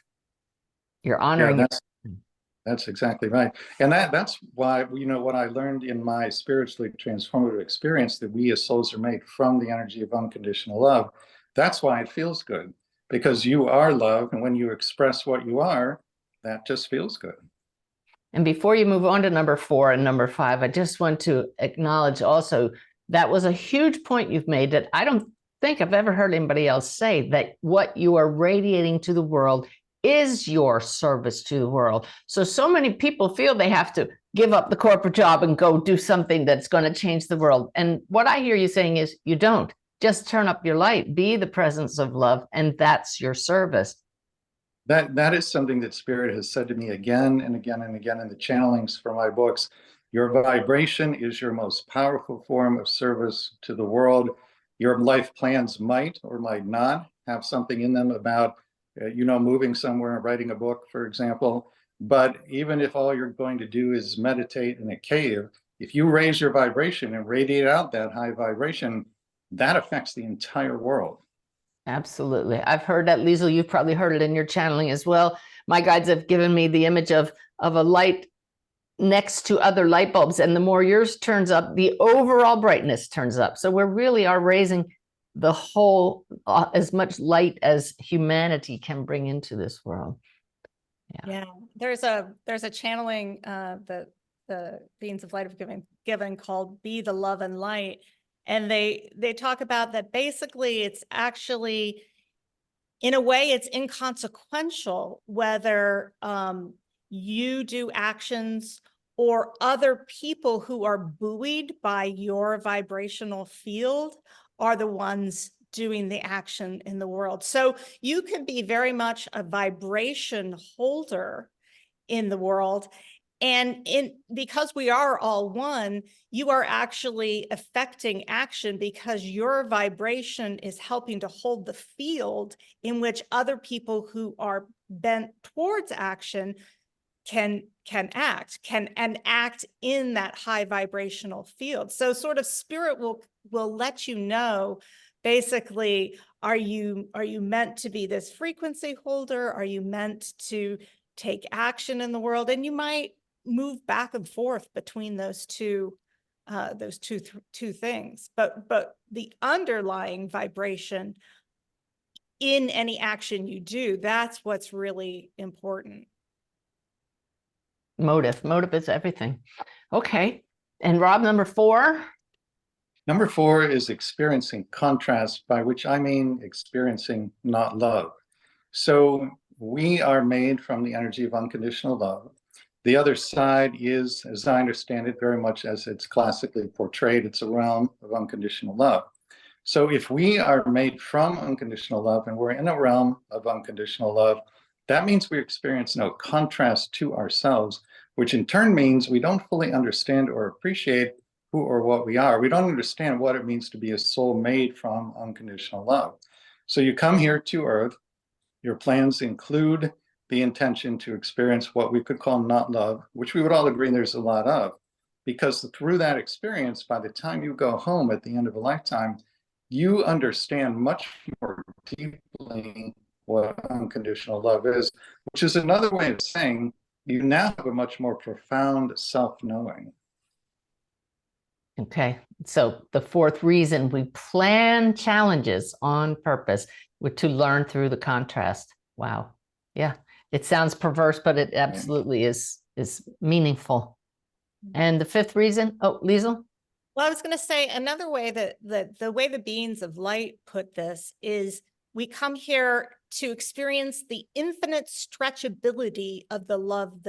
You're honoring. Yeah, that's exactly right. And that's why, you know, what I learned in my spiritually transformative experience, that we as souls are made from the energy of unconditional love. That's why it feels good, because you are love. And when you express what you are, that just feels good. And before you move on to number 4 and number 5, I just want to acknowledge also that was a huge point you've made that I don't think I've ever heard anybody else say, that what you are radiating to the world is your service to the world. So many people feel they have to give up the corporate job and go do something that's going to change the world. And what I hear you saying is you don't. Just turn up your light, be the presence of love, and that's your service. That is something that Spirit has said to me again and again and again in the channelings for my books. Your vibration is your most powerful form of service to the world. Your life plans might or might not have something in them about, you know, moving somewhere and writing a book, for example. But even if all you're going to do is meditate in a cave, if you raise your vibration and radiate out that high vibration, that affects the entire world. Absolutely. I've heard that, Leisel. You've probably heard it in your channeling as well. My guides have given me the image of a light next to other light bulbs. And the more yours turns up, the overall brightness turns up. So we really are raising the whole, as much light as humanity can bring into this world. Yeah. There's a channeling, the Beings of Light have given called Be the Love and Light. And they talk about that basically it's actually, in a way, it's inconsequential whether you do actions or other people who are buoyed by your vibrational field are the ones doing the action in the world. So you can be very much a vibration holder in the world. And because we are all one, you are actually affecting action because your vibration is helping to hold the field in which other people who are bent towards action can act in that high vibrational field. So sort of Spirit will let you know, basically, are you meant to be this frequency holder? Are you meant to take action in the world? And you might move back and forth between those two things, but the underlying vibration in any action you do, that's what's really important. Motive is everything. Okay. And Rob, number 4. Number 4 is experiencing contrast, by which I mean experiencing not love. So we are made from the energy of unconditional love. The other side is, as I understand it, very much as it's classically portrayed, it's a realm of unconditional love. So if we are made from unconditional love and we're in a realm of unconditional love, that means we experience no contrast to ourselves, which in turn means we don't fully understand or appreciate who or what we are. We don't understand what it means to be a soul made from unconditional love. So you come here to Earth, your plans include the intention to experience what we could call not love, which we would all agree there's a lot of, because through that experience, by the time you go home at the end of a lifetime, you understand much more deeply what unconditional love is, which is another way of saying you now have a much more profound self-knowing. Okay. So the 4th reason we plan challenges on purpose to learn through the contrast. Wow. Yeah. It sounds perverse, but it absolutely is meaningful. And the 5th reason, oh, Liesel? Well, I was going to say another way that the way the Beings of Light put this is we come here to experience the infinite stretchability of the love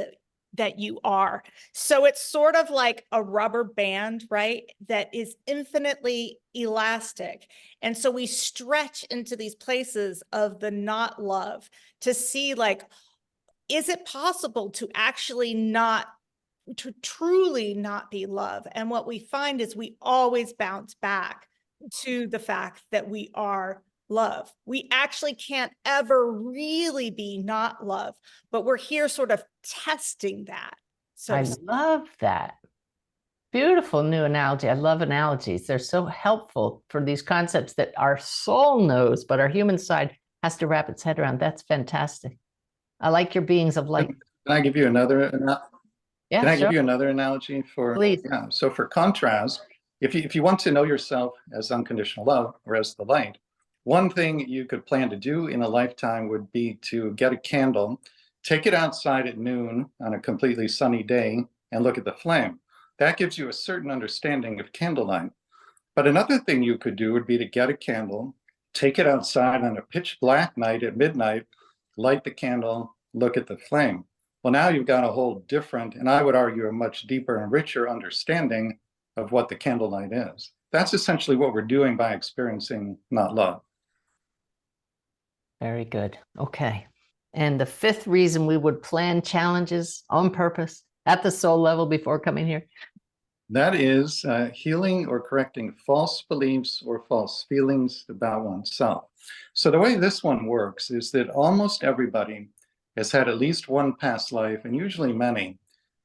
that you are. So it's sort of like a rubber band, right? That is infinitely elastic. And so we stretch into these places of the not love to see, like, is it possible to actually not to truly not be love. And what we find is we always bounce back to the fact that we are love. We actually can't ever really be not love, but we're here sort of testing that. So I love that. Beautiful new analogy. I love analogies. They're so helpful for these concepts that our soul knows, but our human side has to wrap its head around. That's fantastic. I like your beings of light. Can I give you another? Yeah, Can I sure. give you another analogy for? Please. Yeah. So for contrast, if you want to know yourself as unconditional love or as the light, one thing you could plan to do in a lifetime would be to get a candle, take it outside at noon on a completely sunny day, and look at the flame. That gives you a certain understanding of candlelight. But another thing you could do would be to get a candle, take it outside on a pitch black night at midnight, light the candle, look at the flame. Well, now you've got a whole different, and I would argue a much deeper and richer understanding of what the candlelight is. That's essentially what we're doing by experiencing not love. Very good. Okay. And the fifth reason we would plan challenges on purpose at the soul level before coming here? That is healing or correcting false beliefs or false feelings about oneself. So the way this one works is that almost everybody has had at least one past life, and usually many,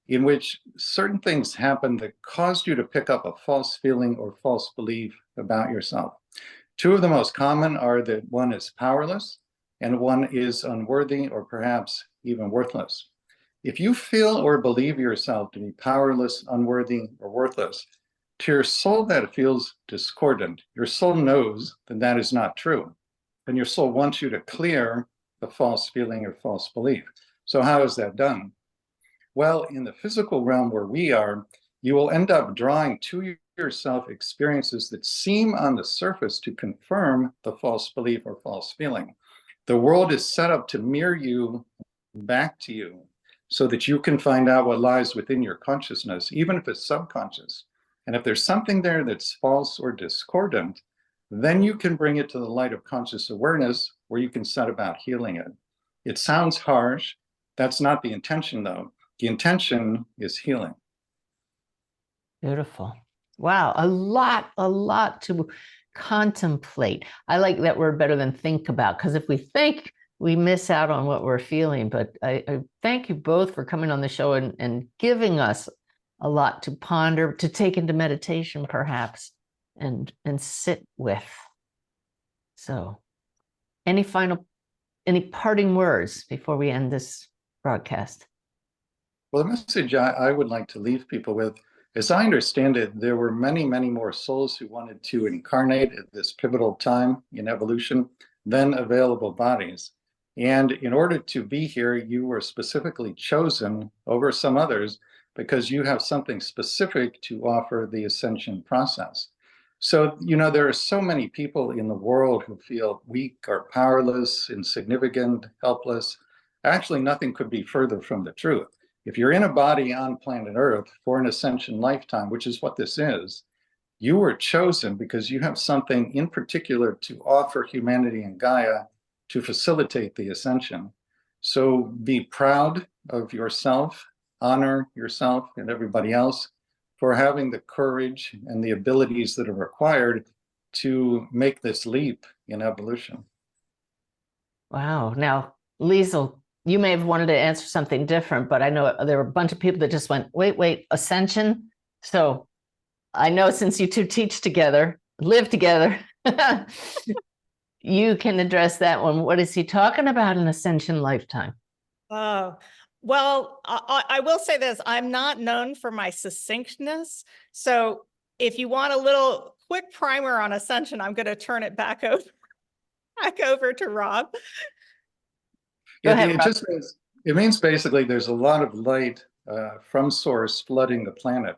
in which certain things happened that caused you to pick up a false feeling or false belief about yourself. Two of the most common are that one is powerless and one is unworthy or perhaps even worthless. If you feel or believe yourself to be powerless, unworthy, or worthless, to your soul that feels discordant. Your soul knows that that is not true. And your soul wants you to clear the false feeling or false belief. So how is that done? Well, in the physical realm where we are, you will end up drawing to yourself experiences that seem on the surface to confirm the false belief or false feeling. The world is set up to mirror you back to you, so that you can find out what lies within your consciousness, even if it's subconscious. And if there's something there that's false or discordant, then you can bring it to the light of conscious awareness where you can set about healing it. It sounds harsh. That's not the intention, though. The intention is healing. Beautiful. Wow. A lot to contemplate. I like that word better than think about, because if we think, we miss out on what we're feeling. But I thank you both for coming on the show and giving us a lot to ponder, to take into meditation, perhaps, and sit with. So any parting words before we end this broadcast? Well, the message I would like to leave people with, as I understand it, there were many, many more souls who wanted to incarnate at this pivotal time in evolution than available bodies. And in order to be here, you were specifically chosen over some others because you have something specific to offer the ascension process. So, there are so many people in the world who feel weak or powerless, insignificant, helpless. Actually, nothing could be further from the truth. If you're in a body on planet Earth for an ascension lifetime, which is what this is, you were chosen because you have something in particular to offer humanity and Gaia to facilitate the ascension. So be proud of yourself, honor yourself and everybody else for having the courage and the abilities that are required to make this leap in evolution. Wow. Now, Liesel, you may have wanted to answer something different, but I know there were a bunch of people that just went, wait, ascension? So I know since you two teach together, live together, you can address that one. What is he talking about in ascension lifetime? Oh, well, I will say this. I'm not known for my succinctness. So if you want a little quick primer on ascension, I'm going to turn it back over to Rob. Go ahead, Rob. It means basically there's a lot of light from source flooding the planet.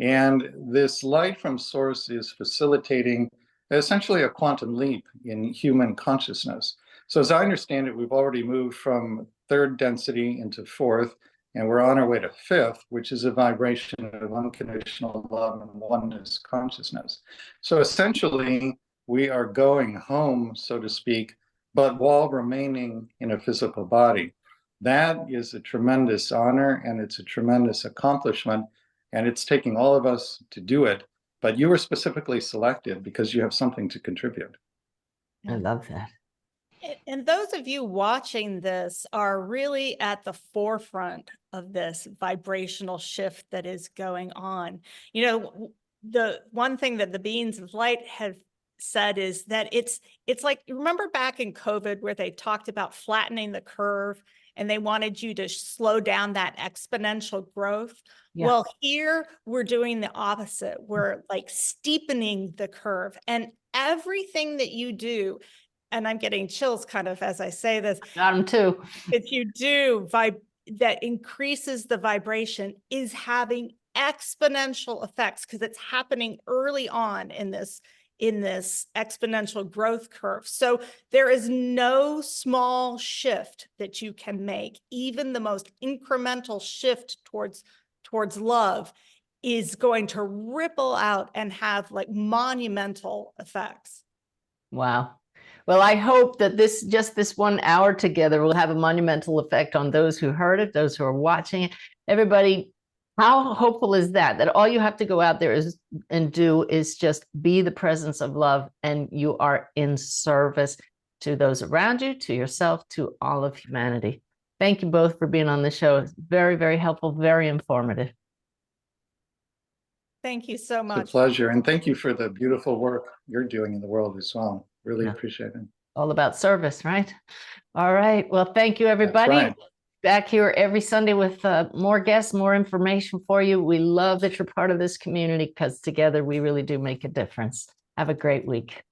And this light from source is facilitating essentially a quantum leap in human consciousness. So as I understand it, we've already moved from third density into fourth, and we're on our way to fifth, which is a vibration of unconditional love and oneness consciousness. So essentially, we are going home, so to speak, but while remaining in a physical body. That is a tremendous honor, and it's a tremendous accomplishment, and it's taking all of us to do it. But you were specifically selected because you have something to contribute. I love that. And those of you watching this are really at the forefront of this vibrational shift that is going on. You know, the one thing that the Beings of Light have said is that it's like, remember back in COVID where they talked about flattening the curve and they wanted you to slow down that exponential growth? Yeah. Well, here we're doing the opposite. We're like steepening the curve, and everything that you do, and I'm getting chills kind of as I say this, Got them too. if you do that increases the vibration, is having exponential effects because it's happening early on in this exponential growth curve. So there is no small shift that you can make. Even the most incremental shift towards love is going to ripple out and have like monumental effects. Wow. Well, I hope that this 1 hour together will have a monumental effect on those who heard it, those who are watching it. Everybody, how hopeful is that? That all you have to go out there and do is just be the presence of love, and you are in service to those around you, to yourself, to all of humanity. Thank you both for being on the show. It's very, very helpful, very informative. Thank you so much. It's a pleasure. And thank you for the beautiful work you're doing in the world as well. Really appreciate it. All about service, right? All right. Well, thank you, everybody. That's right. Back here every Sunday with more guests, more information for you. We love that you're part of this community because together we really do make a difference. Have a great week.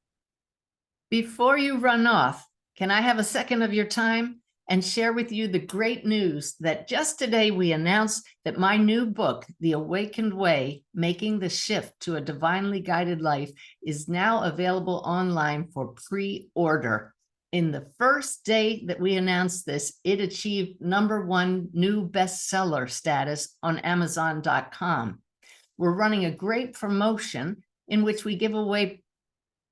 Before you run off, can I have a second of your time and share with you the great news that just today we announced that my new book, The Awakened Way, Making the Shift to a Divinely Guided Life, is now available online for pre-order. In the first day that we announced this, it achieved #1 new bestseller status on Amazon.com. We're running a great promotion in which we give away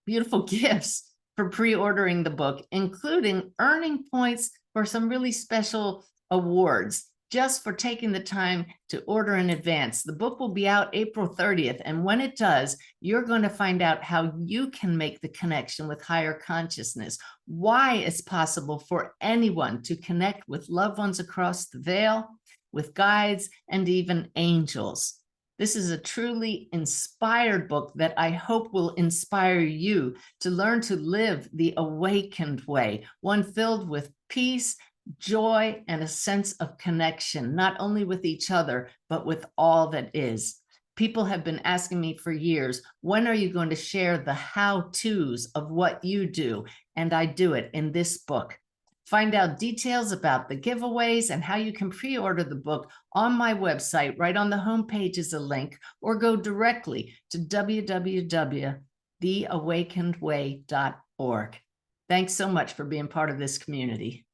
beautiful gifts for pre-ordering the book, including earning points for some really special awards just for taking the time to order in advance. The book will be out April 30th. And when it does, you're going to find out how you can make the connection with higher consciousness, why it's possible for anyone to connect with loved ones across the veil, with guides, and even angels. This is a truly inspired book that I hope will inspire you to learn to live the awakened way, one filled with peace, joy, and a sense of connection, not only with each other, but with all that is. People have been asking me for years, when are you going to share the how-tos of what you do? And I do it in this book. Find out details about the giveaways and how you can pre-order the book on my website. Right on the homepage is a link, or go directly to www.theawakenedway.org. Thanks so much for being part of this community.